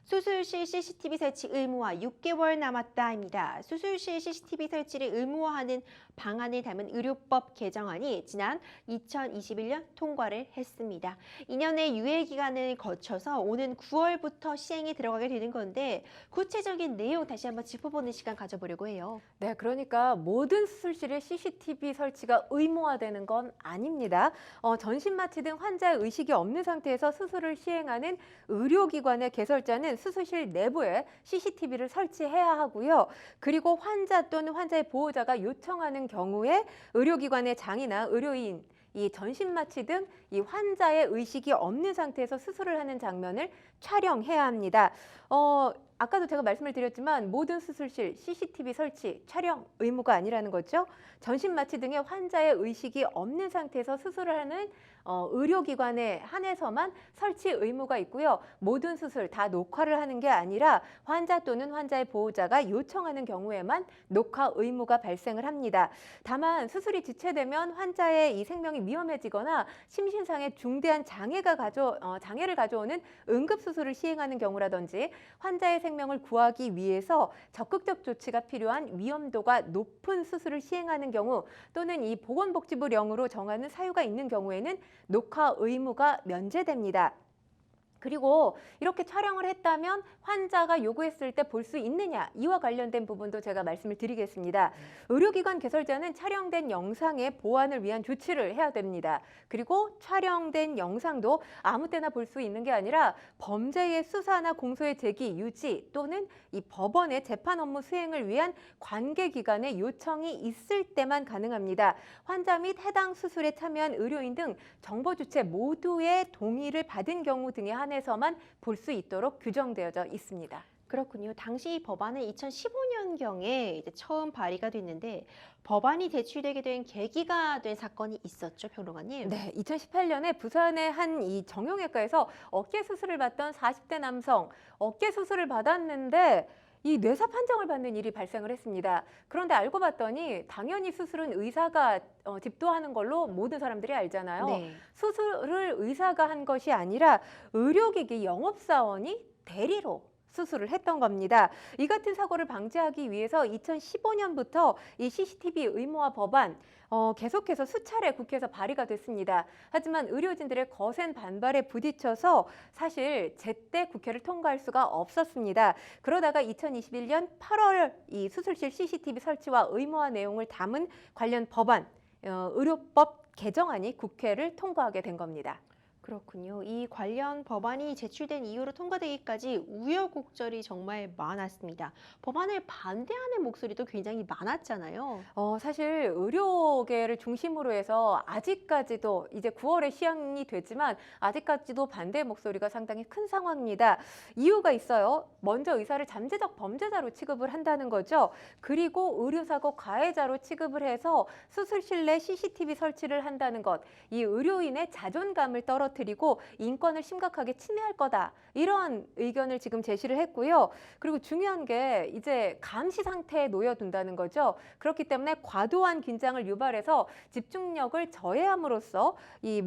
수술실 CCTV 설치 의무화 6개월 남았다입니다. 수술실 CCTV 설치를 의무화하는 방안을 담은 의료법 개정안이 지난 2021년 통과를 했습니다. 2년의 유예 기간을 거쳐서 오는 9월부터 시행에 들어가게 되는 건데 구체적인 내용 다시 한번 짚어보는 시간 가져보려고 해요. 네, 그러니까 모든 수술실에 CCTV 설치가 의무화되는 건 아닙니다. 전신 마취 등 환자의 의식이 없는 상태에서 수술을 시행하는 의료기관의 개설자는 수술실 내부에 CCTV를 설치해야 하고요. 그리고 환자 또는 환자의 보호자가 요청하는 경우에 의료기관의 장이나 의료인, 이 전신 마취 등 이 환자의 의식이 없는 상태에서 수술을 하는 장면을 촬영해야 합니다. 아까도 제가 말씀을 드렸지만 모든 수술실 CCTV 설치, 촬영 의무가 아니라는 거죠. 전신 마취 등의 환자의 의식이 없는 상태에서 수술을 하는 의료기관에 한해서만 설치 의무가 있고요. 모든 수술 다 녹화를 하는 게 아니라 환자 또는 환자의 보호자가 요청하는 경우에만 녹화 의무가 발생을 합니다. 다만 수술이 지체되면 환자의 이 생명이 위험해지거나 심신상의 중대한 장애를 가져오는 응급수술을 시행하는 경우라든지 환자의 생명을 구하기 위해서 적극적 조치가 필요한 위험도가 높은 수술을 시행하는 경우 또는 이 보건복지부령으로 정하는 사유가 있는 경우에는 녹화 의무가 면제됩니다. 그리고 이렇게 촬영을 했다면 환자가 요구했을 때 볼 수 있느냐, 이와 관련된 부분도 제가 말씀을 드리겠습니다. 의료기관 개설자는 촬영된 영상의 보안을 위한 조치를 해야 됩니다. 그리고 촬영된 영상도 아무 때나 볼 수 있는 게 아니라 범죄의 수사나 공소의 제기, 유지 또는 이 법원의 재판 업무 수행을 위한 관계기관의 요청이 있을 때만 가능합니다. 환자 및 해당 수술에 참여한 의료인 등 정보 주체 모두의 동의를 받은 경우 등에 한해서만 볼 수 있도록 규정되어져 있습니다. 그렇군요. 당시 법안은 2015년경에 이제 처음 발의가 됐는데 법안이 제출되게 된 계기가 된 사건이 있었죠, 평론가님? 네, 2018년에 부산의 한 이 정형외과에서 어깨 수술을 받던 40대 남성, 어깨 수술을 받았는데 이 뇌사 판정을 받는 일이 발생을 했습니다. 그런데 알고 봤더니 당연히 수술은 의사가 집도하는 걸로 모든 사람들이 알잖아요. 네. 수술을 의사가 한 것이 아니라 의료기기 영업사원이 대리로 수술을 했던 겁니다. 이 같은 사고를 방지하기 위해서 2015년부터 이 CCTV 의무화 법안 계속해서 수차례 국회에서 발의가 됐습니다. 하지만 의료진들의 거센 반발에 부딪혀서 사실 제때 국회를 통과할 수가 없었습니다. 그러다가 2021년 8월 이 수술실 CCTV 설치와 의무화 내용을 담은 관련 법안, 의료법 개정안이 국회를 통과하게 된 겁니다. 그렇군요. 이 관련 법안이 제출된 이후로 통과되기까지 우여곡절이 정말 많았습니다. 법안을 반대하는 목소리도 굉장히 많았잖아요. 사실 의료계를 중심으로 해서 아직까지도 이제 9월에 시행이 됐지만 아직까지도 반대 목소리가 상당히 큰 상황입니다. 이유가 있어요. 먼저 의사를 잠재적 범죄자로 취급을 한다는 거죠. 그리고 의료사고 가해자로 취급을 해서 수술실 내 CCTV 설치를 한다는 것. 이 의료인의 자존감을 떨어뜨리고 인권을 심각하게 침해할 거다. 이런 의견을 지금 제시를 했고요. 그리고 중요한 게 이제 감시 상태에 놓여둔다는 거죠. 그렇기 때문에 과도한 긴장을 유발해서 집중력을 저해함으로써 이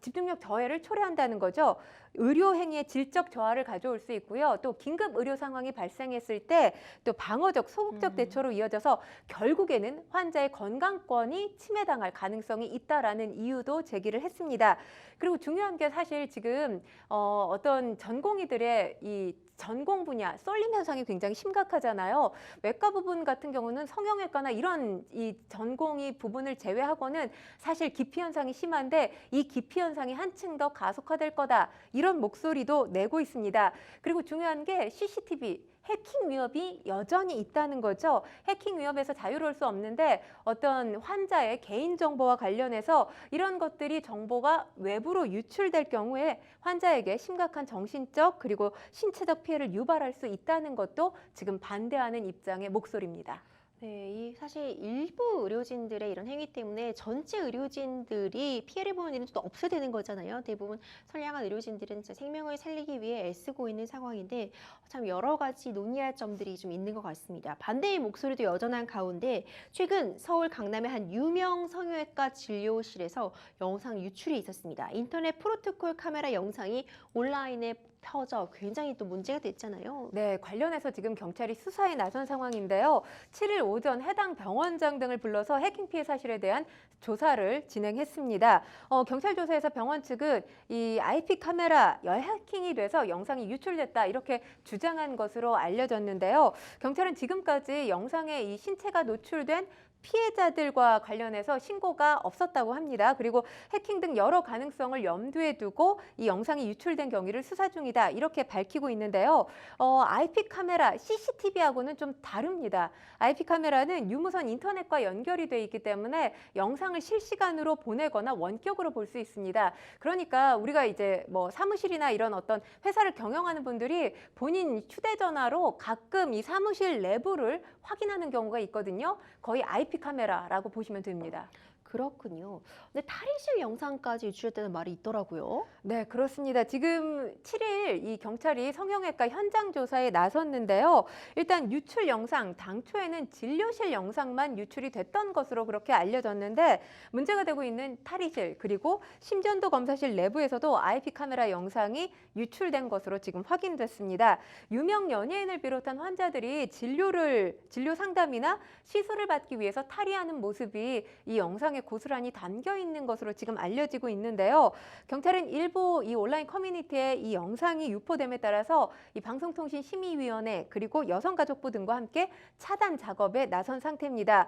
집중력 저해를 초래한다는 거죠. 의료 행위의 질적 저하를 가져올 수 있고요. 또 긴급 의료 상황이 발생했을 때 또 방어적 소극적 대처로 이어져서 결국에는 환자의 건강권이 침해당할 가능성이 있다라는 이유도 제기를 했습니다. 그리고 중요한 게 사실 지금 어떤 전공의들의 이 전공 분야 쏠림 현상이 굉장히 심각하잖아요. 외과 부분 같은 경우는 성형외과나 이런 이 전공의 부분을 제외하고는 사실 기피 현상이 심한데 이 기피 현상이 한층 더 가속화될 거다. 이런 목소리도 내고 있습니다. 그리고 중요한 게 CCTV 해킹 위협이 여전히 있다는 거죠. 해킹 위협에서 자유로울 수 없는데 어떤 환자의 개인정보와 관련해서 이런 것들이 정보가 외부로 유출될 경우에 환자에게 심각한 정신적 그리고 신체적 피해를 유발할 수 있다는 것도 지금 반대하는 입장의 목소리입니다. 네, 사실 일부 의료진들의 이런 행위 때문에 전체 의료진들이 피해를 보는 일은 또 없어야 되는 거잖아요. 대부분 선량한 의료진들은 진짜 생명을 살리기 위해 애쓰고 있는 상황인데 참 여러 가지 논의할 점들이 좀 있는 것 같습니다. 반대의 목소리도 여전한 가운데 최근 서울 강남의 한 유명 성형외과 진료실에서 영상 유출이 있었습니다. 인터넷 프로토콜 카메라 영상이 온라인에 터져 굉장히 또 문제가 됐잖아요. 네, 관련해서 지금 경찰이 수사에 나선 상황인데요. 7일 오전 해당 병원장 등을 불러서 해킹 피해 사실에 대한 조사를 진행했습니다. 경찰 조사에서 병원 측은 이 IP 카메라 해킹이 돼서 영상이 유출됐다 이렇게 주장한 것으로 알려졌는데요. 경찰은 지금까지 영상에 이 신체가 노출된 피해자들과 관련해서 신고가 없었다고 합니다. 그리고 해킹 등 여러 가능성을 염두에 두고 이 영상이 유출된 경위를 수사 중이다. 이렇게 밝히고 있는데요. IP 카메라, CCTV하고는 좀 다릅니다. IP 카메라는 유무선 인터넷과 연결이 돼 있기 때문에 영상을 실시간으로 보내거나 원격으로 볼 수 있습니다. 그러니까 우리가 이제 뭐 사무실이나 이런 어떤 회사를 경영하는 분들이 본인 휴대전화로 가끔 이 사무실 내부를 확인하는 경우가 있거든요. 거의 IP 카메라라고 보시면 됩니다. 그렇군요. 근데 탈의실 영상까지 유출했다는 말이 있더라고요. 네, 그렇습니다. 지금 7일 이 경찰이 성형외과 현장 조사에 나섰는데요. 일단 유출 영상, 당초에는 진료실 영상만 유출이 됐던 것으로 그렇게 알려졌는데 문제가 되고 있는 탈의실 그리고 심전도 검사실 내부에서도 IP 카메라 영상이 유출된 것으로 지금 확인됐습니다. 유명 연예인을 비롯한 환자들이 진료 상담이나 시술을 받기 위해서 탈의하는 모습이 이 영상에 고스란히 담겨 있는 것으로 지금 알려지고 있는데요. 경찰은 일부 이 온라인 커뮤니티에 이 영상이 유포됨에 따라서 이 방송통신심의위원회 그리고 여성가족부 등과 함께 차단 작업에 나선 상태입니다.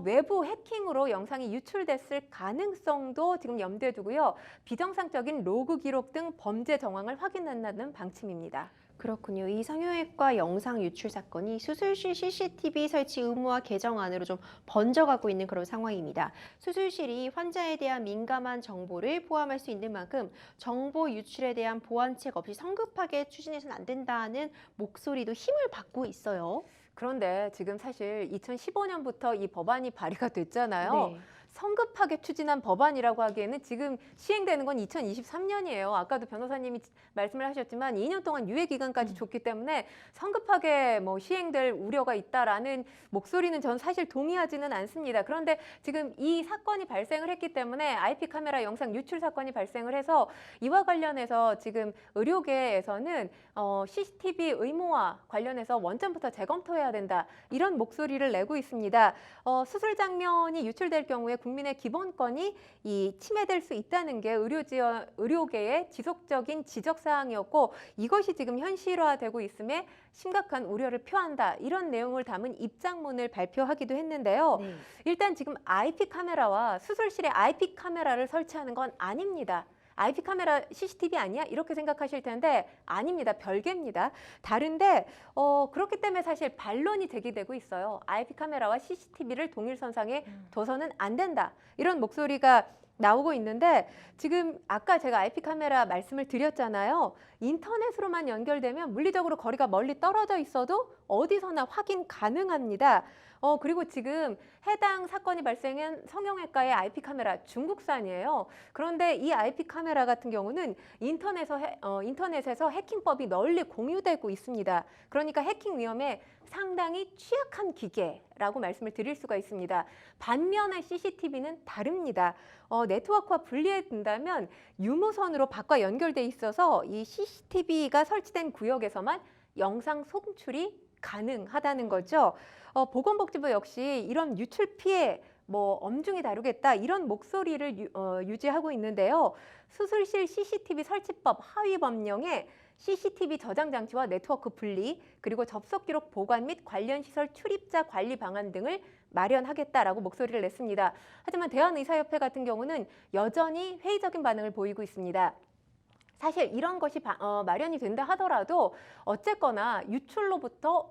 외부 해킹으로 영상이 유출됐을 가능성도 지금 염두에 두고요. 비정상적인 로그 기록 등 범죄 정황을 확인한다는 방침입니다. 그렇군요. 이 성형외과 영상 유출 사건이 수술실 CCTV 설치 의무화 개정안으로 좀 번져가고 있는 그런 상황입니다. 수술실이 환자에 대한 민감한 정보를 포함할 수 있는 만큼 정보 유출에 대한 보완책 없이 성급하게 추진해서는 안 된다는 목소리도 힘을 받고 있어요. 그런데 지금 사실 2015년부터 이 법안이 발의가 됐잖아요. 네. 성급하게 추진한 법안이라고 하기에는 지금 시행되는 건 2023년이에요. 아까도 변호사님이 말씀을 하셨지만 2년 동안 유예 기간까지 줬기 때문에 성급하게 뭐 시행될 우려가 있다라는 목소리는 전 사실 동의하지는 않습니다. 그런데 지금 이 사건이 발생을 했기 때문에 IP 카메라 영상 유출 사건이 발생을 해서 이와 관련해서 지금 의료계에서는 CCTV 의무화 관련해서 원점부터 재검토해야 된다. 이런 목소리를 내고 있습니다. 수술 장면이 유출될 경우에 국민의 기본권이 침해될 수 있다는 게 의료계의 지속적인 지적사항이었고 이것이 지금 현실화되고 있음에 심각한 우려를 표한다. 이런 내용을 담은 입장문을 발표하기도 했는데요. 네. 일단 지금 IP 카메라와 수술실에 IP 카메라를 설치하는 건 아닙니다. IP 카메라 CCTV 아니야? 이렇게 생각하실 텐데 아닙니다. 별개입니다. 다른데 그렇기 때문에 사실 반론이 제기되고 있어요. IP 카메라와 CCTV를 동일선상에 둬서는 안 된다. 이런 목소리가 나오고 있는데 지금 아까 제가 IP 카메라 말씀을 드렸잖아요. 인터넷으로만 연결되면 물리적으로 거리가 멀리 떨어져 있어도 어디서나 확인 가능합니다. 그리고 지금 해당 사건이 발생한 성형외과의 IP 카메라 중국산이에요. 그런데 이 IP 카메라 같은 경우는 인터넷에서 해킹법이 널리 공유되고 있습니다. 그러니까 해킹 위험에 상당히 취약한 기계라고 말씀을 드릴 수가 있습니다. 반면에 CCTV는 다릅니다. 네트워크와 분리해 둔다면 유무선으로 밖과 연결돼 있어서 이 CCTV가 설치된 구역에서만 영상 송출이 가능하다는 거죠. 보건복지부 역시 이런 유출 피해 엄중히 다루겠다 이런 목소리를 유지하고 있는데요. 수술실 CCTV 설치법 하위 법령에 CCTV 저장 장치와 네트워크 분리 그리고 접속 기록 보관 및 관련 시설 출입자 관리 방안 등을 마련하겠다라고 목소리를 냈습니다. 하지만 대한의사협회 같은 경우는 여전히 회의적인 반응을 보이고 있습니다. 사실 이런 것이 마련이 된다 하더라도 어쨌거나 유출로부터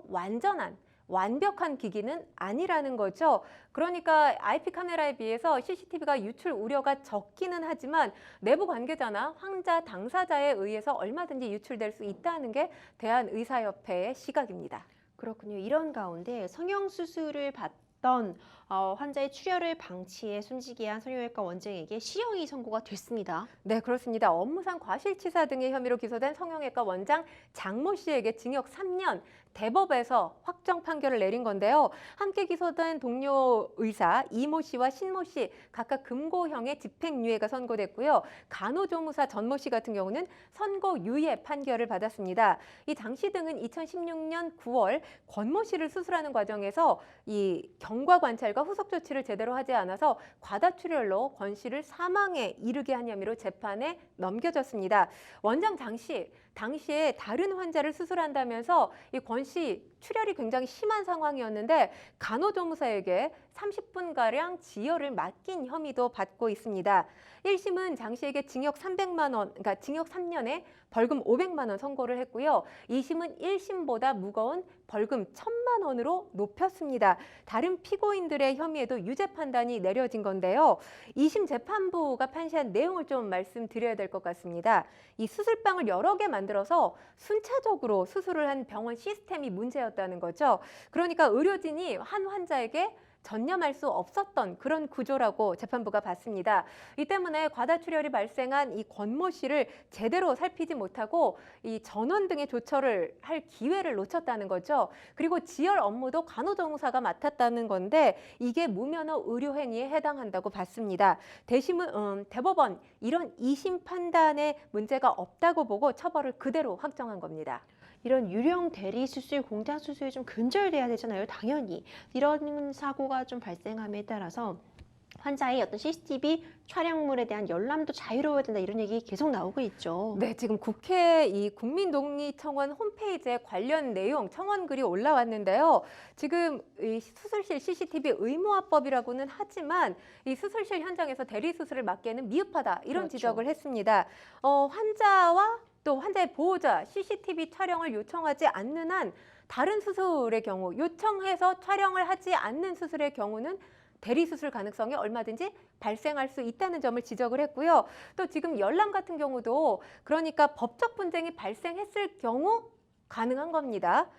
완벽한 기기는 아니라는 거죠. 그러니까 IP 카메라에 비해서 CCTV가 유출 우려가 적기는 하지만 내부 관계자나 환자 당사자에 의해서 얼마든지 유출될 수 있다는 게 대한의사협회의 시각입니다. 그렇군요. 이런 가운데 성형수술을 받던 환자의 출혈을 방치해 숨지게 한 성형외과 원장에게 실형이 선고가 됐습니다. 네, 그렇습니다. 업무상 과실치사 등의 혐의로 기소된 성형외과 원장 장모 씨에게 징역 3년, 대법에서 확정 판결을 내린 건데요. 함께 기소된 동료 의사 이모 씨와 신모 씨 각각 금고형의 집행유예가 선고됐고요. 간호조무사 전모 씨 같은 경우는 선고유예 판결을 받았습니다. 이 장 씨 등은 2016년 9월 권모 씨를 수술하는 과정에서 이 경과 관찰과 후속 조치를 제대로 하지 않아서 과다출혈로 권 씨를 사망에 이르게 한 혐의로 재판에 넘겨졌습니다. 원장 장 씨, 당시에 다른 환자를 수술한다면서 이 권 씨 출혈이 굉장히 심한 상황이었는데 간호조무사에게 30분가량 지혈을 맡긴 혐의도 받고 있습니다. 1심은 장 씨에게 징역 300만 원, 그러니까 징역 3년에 벌금 500만 원 선고를 했고요. 2심은 1심보다 무거운 벌금 1,000만 원으로 높였습니다. 다른 피고인들의 혐의에도 유죄 판단이 내려진 건데요. 2심 재판부가 판시한 내용을 좀 말씀드려야 될 것 같습니다. 이 수술방을 여러 개 만들어서 순차적으로 수술을 한 병원 시스템이 문제였다는 거죠. 그러니까 의료진이 한 환자에게 전념할 수 없었던 그런 구조라고 재판부가 봤습니다. 이 때문에 과다출혈이 발생한 이 권모 씨를 제대로 살피지 못하고 이 전원 등의 조처를 할 기회를 놓쳤다는 거죠. 그리고 지혈 업무도 간호조무사가 맡았다는 건데 이게 무면허 의료행위에 해당한다고 봤습니다. 대법원 이런 2심 판단에 문제가 없다고 보고 처벌을 그대로 확정한 겁니다. 이런 유령 대리 수술, 공장 수술이 좀 근절돼야 되잖아요. 당연히 이런 사고가 좀 발생함에 따라서 환자의 어떤 CCTV 촬영물에 대한 열람도 자유로워야 된다 이런 얘기 계속 나오고 있죠. 네, 지금 국회 이 국민논의청원 홈페이지에 관련 내용 청원글이 올라왔는데요. 지금 이 수술실 CCTV 의무화법이라고는 하지만 이 수술실 현장에서 대리 수술을 맡기에는 미흡하다 이런 그렇죠. 지적을 했습니다. 환자와 또 환자의 보호자 CCTV 촬영을 요청하지 않는 한 다른 수술의 경우 요청해서 촬영을 하지 않는 수술의 경우는 대리 수술 가능성이 얼마든지 발생할 수 있다는 점을 지적을 했고요. 또 지금 열람 같은 경우도 그러니까 법적 분쟁이 발생했을 경우 가능한 겁니다.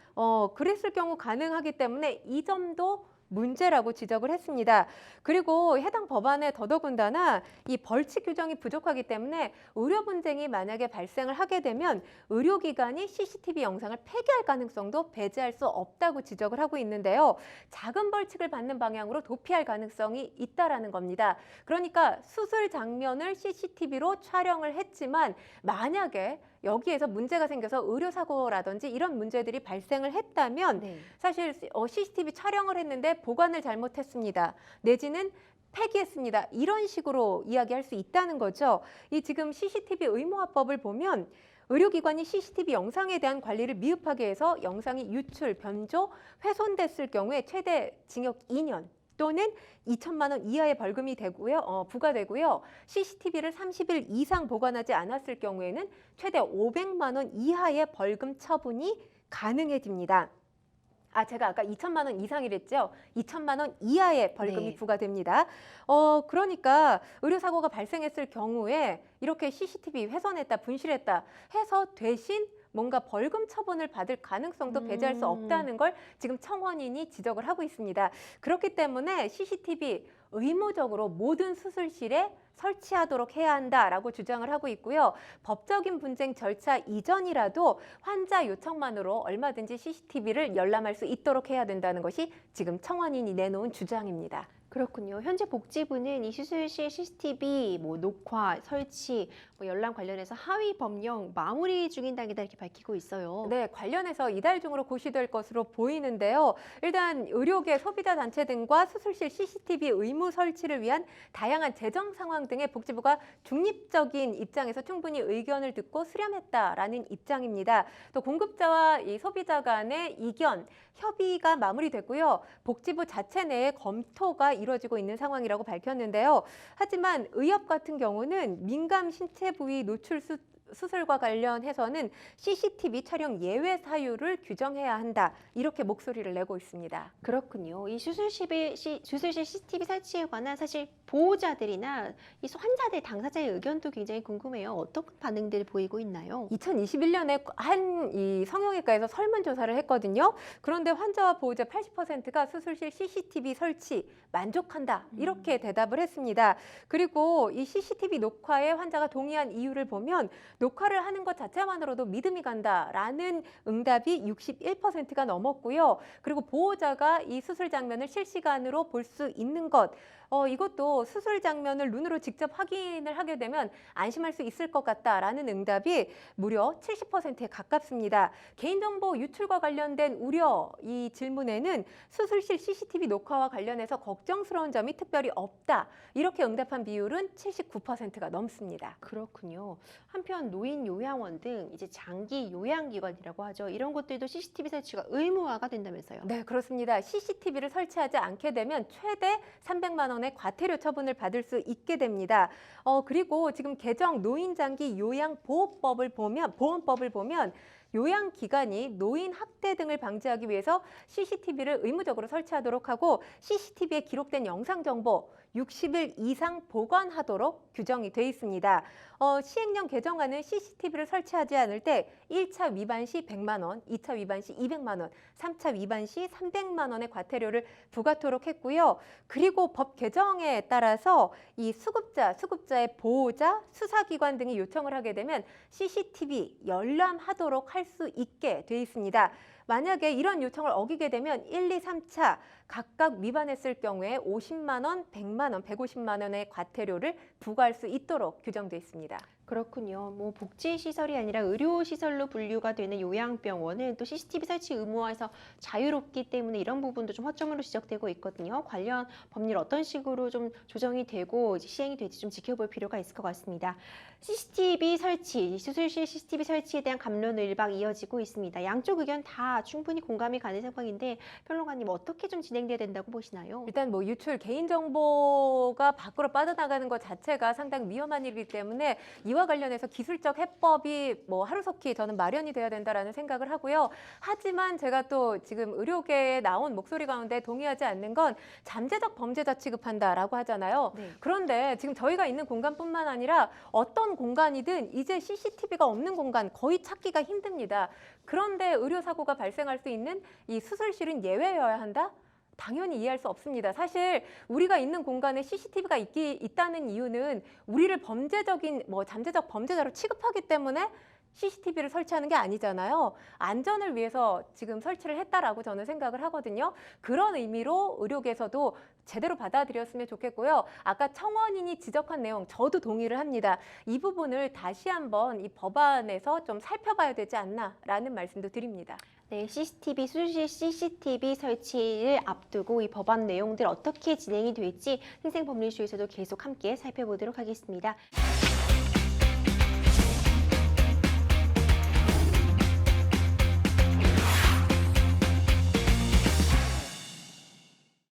그랬을 경우 가능하기 때문에 이 점도 문제라고 지적을 했습니다. 그리고 해당 법안에 더더군다나 이 벌칙 규정이 부족하기 때문에 의료 분쟁이 만약에 발생을 하게 되면 의료기관이 CCTV 영상을 폐기할 가능성도 배제할 수 없다고 지적을 하고 있는데요. 작은 벌칙을 받는 방향으로 도피할 가능성이 있다라는 겁니다. 그러니까 수술 장면을 CCTV로 촬영을 했지만 만약에 여기에서 문제가 생겨서 의료사고라든지 이런 문제들이 발생을 했다면 네. 사실 CCTV 촬영을 했는데 보관을 잘못했습니다. 내지는 폐기했습니다. 이런 식으로 이야기할 수 있다는 거죠. 이 지금 CCTV 의무화법을 보면 의료기관이 CCTV 영상에 대한 관리를 미흡하게 해서 영상이 유출, 변조, 훼손됐을 경우에 최대 징역 2년 또는 2천만 원 이하의 벌금이 되고요, 부과되고요. CCTV를 30일 이상 보관하지 않았을 경우에는 최대 500만 원 이하의 벌금 처분이 가능해집니다. 제가 아까 2천만 원 이상이랬죠? 2천만 원 이하의 벌금이 네. 부과됩니다. 그러니까 의료사고가 발생했을 경우에 이렇게 CCTV 훼손했다, 분실했다 해서 대신 뭔가 벌금 처분을 받을 가능성도 배제할 수 없다는 걸 지금 청원인이 지적을 하고 있습니다. 그렇기 때문에 CCTV 의무적으로 모든 수술실에 설치하도록 해야 한다라고 주장을 하고 있고요. 법적인 분쟁 절차 이전이라도 환자 요청만으로 얼마든지 CCTV를 열람할 수 있도록 해야 된다는 것이 지금 청원인이 내놓은 주장입니다. 그렇군요. 현재 복지부는 이 수술실 CCTV 녹화, 설치, 열람 관련해서 하위 법령 마무리 중인 단계다 이렇게 밝히고 있어요. 네, 관련해서 이달 중으로 고시될 것으로 보이는데요. 일단 의료계 소비자 단체 등과 수술실 CCTV 의무 설치를 위한 다양한 재정 상황 등의 복지부가 중립적인 입장에서 충분히 의견을 듣고 수렴했다라는 입장입니다. 또 공급자와 이 소비자 간의 이견, 협의가 마무리됐고요. 복지부 자체 내에 검토가 이루어지고 있는 상황이라고 밝혔는데요. 하지만 의협 같은 경우는 민감 신체 부위 노출 수술과 관련해서는 CCTV 촬영 예외 사유를 규정해야 한다. 이렇게 목소리를 내고 있습니다. 그렇군요. 이 수술실 CCTV 설치에 관한 사실 보호자들이나 이 환자들 당사자의 의견도 굉장히 궁금해요. 어떤 반응들 보이고 있나요? 2021년에 한 이 성형외과에서 설문조사를 했거든요. 그런데 환자와 보호자 80%가 수술실 CCTV 설치 만족한다. 이렇게 대답을 했습니다. 그리고 이 CCTV 녹화에 환자가 동의한 이유를 보면 녹화를 하는 것 자체만으로도 믿음이 간다라는 응답이 61%가 넘었고요. 그리고 보호자가 이 수술 장면을 실시간으로 볼 수 있는 것, 이것도 수술 장면을 눈으로 직접 확인을 하게 되면 안심할 수 있을 것 같다라는 응답이 무려 70%에 가깝습니다. 개인정보 유출과 관련된 우려 이 질문에는 수술실 CCTV 녹화와 관련해서 걱정스러운 점이 특별히 없다. 이렇게 응답한 비율은 79%가 넘습니다. 그렇군요. 한편 노인 요양원 등 이제 장기 요양기관이라고 하죠. 이런 곳들도 CCTV 설치가 의무화가 된다면서요. 네, 그렇습니다. CCTV를 설치하지 않게 되면 최대 300만 원의 과태료 처분을 받을 수 있게 됩니다. 그리고 지금 개정 노인장기 요양보호법을 보면 요양기관이 노인 학대 등을 방지하기 위해서 CCTV를 의무적으로 설치하도록 하고 CCTV에 기록된 영상 정보 60일 이상 보관하도록 규정이 돼 있습니다. 시행령 개정안은 CCTV를 설치하지 않을 때 1차 위반 시 100만 원, 2차 위반 시 200만 원, 3차 위반 시 300만 원의 과태료를 부과토록 했고요. 그리고 법 개정에 따라서 이 수급자의 보호자, 수사기관 등이 요청을 하게 되면 CCTV 열람하도록 할 수 있게 돼 있습니다. 만약에 이런 요청을 어기게 되면 1, 2, 3차 각각 위반했을 경우에 50만 원, 100만 원, 150만 원의 과태료를 부과할 수 있도록 규정돼 있습니다. 그렇군요. 뭐 복지시설이 아니라 의료시설로 분류가 되는 요양병원은 또 CCTV 설치 의무화에서 자유롭기 때문에 이런 부분도 좀 허점으로 지적되고 있거든요. 관련 법률 어떤 식으로 좀 조정이 되고 이제 시행이 될지 좀 지켜볼 필요가 있을 것 같습니다. CCTV 설치, 수술실 CCTV 설치에 대한 갑론을박 이어지고 있습니다. 양쪽 의견 다 충분히 공감이 가는 상황인데 평론가님 어떻게 좀 진행돼야 된다고 보시나요? 일단 뭐 유출 개인정보가 밖으로 빠져나가는 것 자체가 상당히 위험한 일이기 때문에 이와 관련해서 기술적 해법이 뭐 하루속히 저는 마련이 돼야 된다라는 생각을 하고요. 하지만 제가 또 지금 의료계에 나온 목소리 가운데 동의하지 않는 건 잠재적 범죄자 취급한다라고 하잖아요. 네. 그런데 지금 저희가 있는 공간뿐만 아니라 어떤 공간이든 이제 CCTV가 없는 공간 거의 찾기가 힘듭니다. 그런데 의료사고가 발생할 수 있는 이 수술실은 예외여야 한다? 당연히 이해할 수 없습니다. 사실 우리가 있는 공간에 CCTV가 있다는 이유는 우리를 잠재적 범죄자로 취급하기 때문에 CCTV를 설치하는 게 아니잖아요. 안전을 위해서 지금 설치를 했다라고 저는 생각을 하거든요. 그런 의미로 의료계에서도 제대로 받아들였으면 좋겠고요. 아까 청원인이 지적한 내용 저도 동의를 합니다. 이 부분을 다시 한번 이 법안에서 좀 살펴봐야 되지 않나라는 말씀도 드립니다. 네, 수술실 CCTV 설치를 앞두고 이 법안 내용들 어떻게 진행이 될지 생생법률쇼에서도 계속 함께 살펴보도록 하겠습니다.